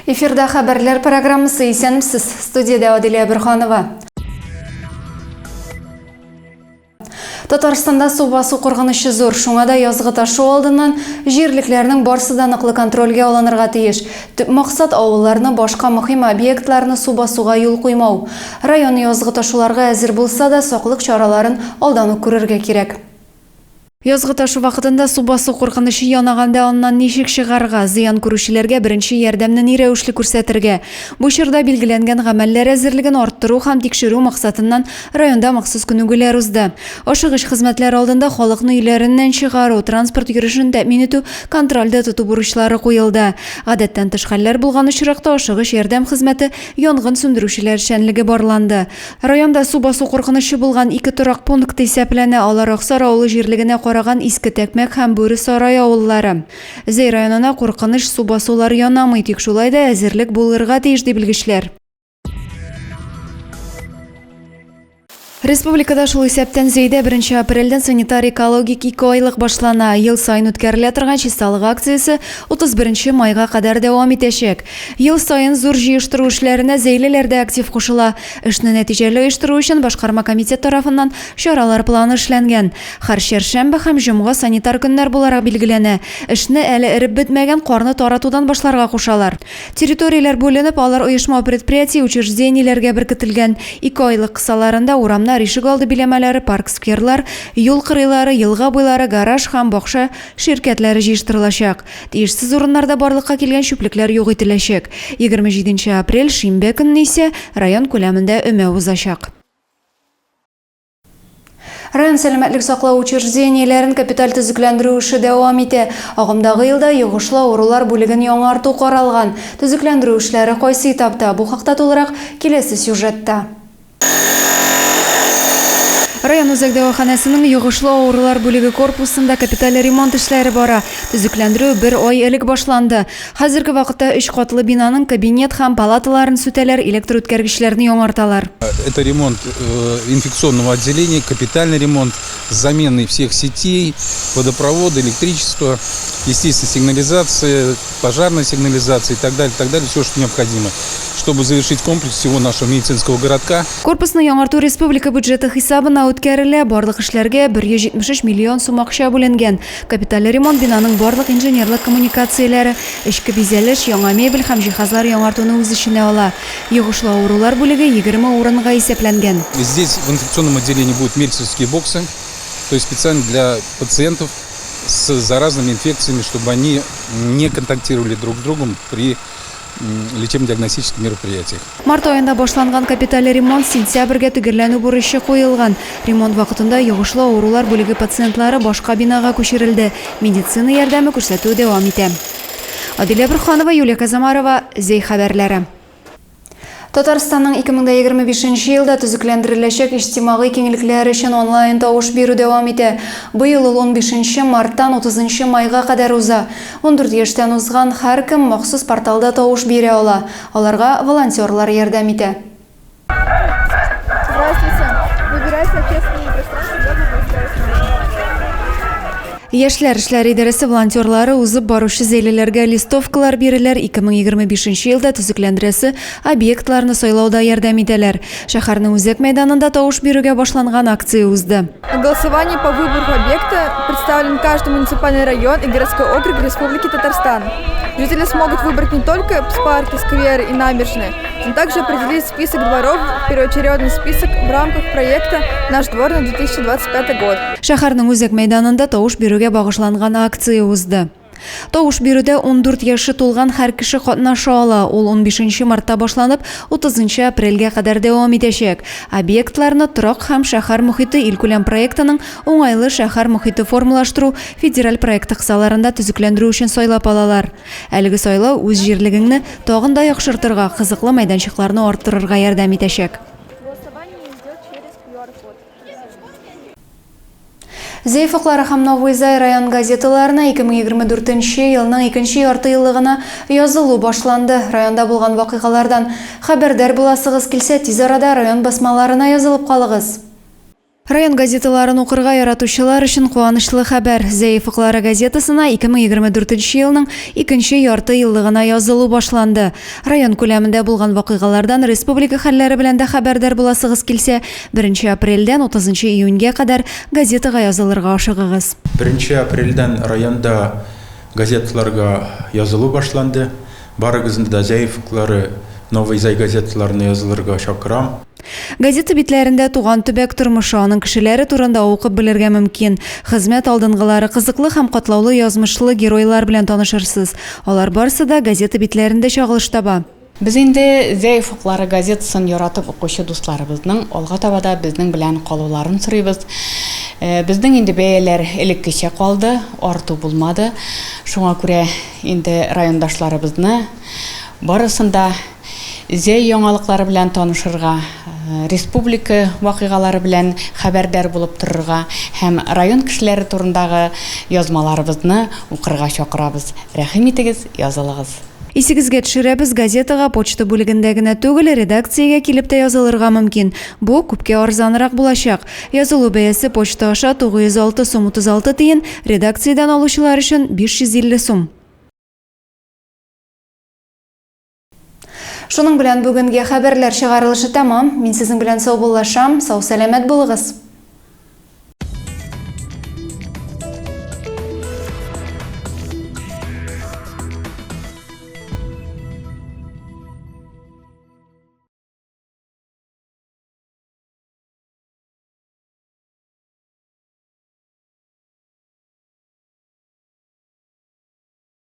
Эфирда хабарлар программасы исәнмсез. Студияда Аделия Бирханова. Татарстанда су басу куркынышы зур. Шуңа да язгы ташу алдыннан җирлекләрнең барсы да ныклы контрольгә алынырга тиеш. Төп максат авылларны башка мөһим объектларны су басуга юл куймау. Район язгы ташуларга әзер булса да саклык чараларын алдан ук күрергә кирәк. Язгы ташу вакытында су басу куркынышы янаганда аннан ничек чыгарга, зыян күрүчеләргә беренче ярдәмне ни рәвешле күрсәтергә. Бу чорда билгеләнгән гамәлләр әзерлеген арттыру һәм тикшерү максатыннан районда махсус күнегүләр узды. Ашыгыч хезмәтләр алдында халыкны өйләреннән чыгару, транспорт йөрешен тәэмин итү, контрольдә тоту бурычлары куелды. Гадәттән тыш хәлләр булган очракта ашыгыч ярдәм хезмәте янгын сүндерүчеләр эшчәнлеге барланды. Районда су басу куркынышы булган 2 торак пункт исәпләнә. Алар Аксар авылы җирлегенә караган Иске Тәкмәк һәм Бүре Сарай авыллары. Зәй районына куркыныч су басулар янамый, тик шулай да әзерлек булырга тиеш ди белгечләр. Республикада шул исәптән Зәйдә 1 апрельдән санитар-экологик 2 айлык башлана. Ел сайын үткәрелә торган чисталык акциясе 31 майга кадәр дәвам итәчәк. Ел сайын зур җыештыру эшләренә зәйлеләрдә актив кушыла. Эшне нәтиҗәле оештыру өчен башкарма комитет тарафыннан чаралар планы эшләнгән. Һәр чәршәмбе һәм җомга санитар көннәр буларак билгеләнә. Эшне әле эреп бетмәгән карны таратудан башларга кушалар. Территорияләр бүленеп, алар оешма предприятие учреждениеләргә беркетелгән. 2 айлык кысаларында урамнар, ишек алды биләмәләре, парк скверлар, юл кырыйлары, елга буйлары, гараж һәм бакча ширкәтләре җыештырылачак. Тиешсез урыннарда барлыкка килгән чүплекләр юк ителәчәк. 27 апрель шимбә көнне исә район күләмендә өмә узачак. Район сәламәтлек саклау учреждениеләрен капиталь төзекләндерү эше дәвам итә. Агымдагы елда йогышлы авырулар бүлеген яңарту каралган. Төзекләндерү эшләре кайсы этапта? Бу хакта тулырак киләсе сюжетта. Район үзәк дәваханәсенең йогышлы авырулар бүлеге корпусында капиталь ремонт эшләре бара. Төзекләндерү 1 ай элек башланды. Хәзерге вакытта 3 катлы бинаның кабинет һәм палаталарын сүтәләр, электр үткәргечләрне яңарталар. Это ремонт инфекционного отделения, капитальный ремонт с заменой всех сетей, водопровода, электричества, естественно, сигнализация, пожарная сигнализация и так далее, все, что необходимо, чтобы завершить комплекс всего нашего медицинского городка. Корпусны яңарту республика бюджеты хисабына үткәрелә. Барлык эшләргә 173 миллион сум акча бүленгән. Капиталь ремонт бинаның барлык инженерлык коммуникацияләре, эчке бизәлеш, яңа мебель һәм җиһазлар яңартуны үз иченә ала. Йогышлы авырулар бүлеге 20 урынга исәпләнгән. Здесь в инфекционном отделении будут мельцевские боксы, то есть специально для пациентов с заразными инфекциями, чтобы они не контактировали друг с другом при лечебно-диагностических мероприятиях. Март айында башланган капиталь ремонт сентябрьгә төгәлләнү бурычы куелган. Ремонт вакытында йогышлы авырулар бүлеге пациентлары башка бинага күчерелде. Медицина ярдәме күрсәтү дәвам итә. Аделия Бирханова, Юлия Казамарова, Зәй хәбәрләре. Татарстанның 2025 елда төзекләндереләчәк иҗтимагый киңлекләр өчен онлайн тавыш бирү дәвам итә. Быел 15 марттан 30 майга кадәр уза. 14 яшьтән узган һәркем махсус порталда тавыш бирә ала. Аларга волонтерлар ярдәм итә. Яшьләр эшләре идарәсе волонтерлары узып баручы зәйлеләргә листовкалар бирәләр. 2025 елда төзекләндерәсе объектларны сайлауда ярдәм итәләр. Шәһәрнең үзәк мәйданында тавыш бирүгә башланган акция узды. Голосование по выбору объекта представлен каждый муниципальный район и городской округ Республики Татарстан. Жители смогут выбрать не только парки, скверы и набережные, но также определить список дворов, первоочередный список в рамках проекта «Наш двор» на 2025 год. Шәһәрнең үзәк мәйданында тавыш бирүгә багышланган акция узды. Тавыш бирүдә 14 яшы тулган һәр кеше катнаша ала. Ул 15 мартта башланып, 30 апрельгә кадәр дәвам итәчәк. Объектларны торак һәм шәһәр мохиты илкүләм проектының уңайлы шәһәр мохиты формалаштыру федераль проекты кысаларында төзекләндерү өчен сайлап алалар. Әлеге сайлау үз җирлегеңне тагын да яхшыртырга, кызыклы мәйданчыкларны арттырырга ярдәм итәчәк. Зәй факлары һәм Новый Зай район газеталарына 2024 елның 2 ярты еллыгына язылу башланды. Районда булган вакыйгалардан хәбәрдар буласыгыз килсә, тиз арада район басмаларына язылып калыгыз. Район газеталарын укырга яратучылар өчен куанычлы хәбәр. Зәйеф уклары газетасына 2024 елның 2нче ярты еллыгына язылу башланды. Район күләмендә булган вакыйгалардан республика хәлләре белән дә хәбәрдар буласыгыз килсә, 1 апрельдән 30 июньгә кадәр газетага язылырга ашыгыгыз. 1 апрельдән районда газеталарга язылу башланды. Барыгызны да Зәйеф уклары Новый Зай газеталарына язылырга чакырам. Газета битләрендә туган төбәк тормышы, аның кешеләре турында укып белергә мөмкин. Хезмәт алдынгылары кызыклы һәм катлаулы язмышлы геройлар белән танышырсыз. Алар барысы да газета битләрендә чагылыш таба. Без инде Зәйеф уклары газетасын яратып укучы дусларыбызның алга табада безнең белән калуларын сорыйбыз. Безнең инде бәяләр элеккечә калды, арту булмады. Шуңа күрә инде райондашларыбызны барысында Зәй яңалыклары белән танышырга, республика вакыйгалары белән хәбәрдар булып торырга һәм район кешеләре турындагы язмаларыбызны укырга чакырабыз. Рәхим итегез, язылыгыз. Исегезгә төшерәбез, газетага почта бүлегендә генә түгел, редакциягә килеп тә язылырга мөмкин. Бу күпкә арзанрак булачак. Язылу бәясе почта аша 906 сум 36 тиен, редакциядән алучылар өчен 550 сум. Шуның белән бүгенге хәбәрләр чыгарылышы тәмам. Мин сезнең белән сау булышам. Сау сәламәт булыгыз.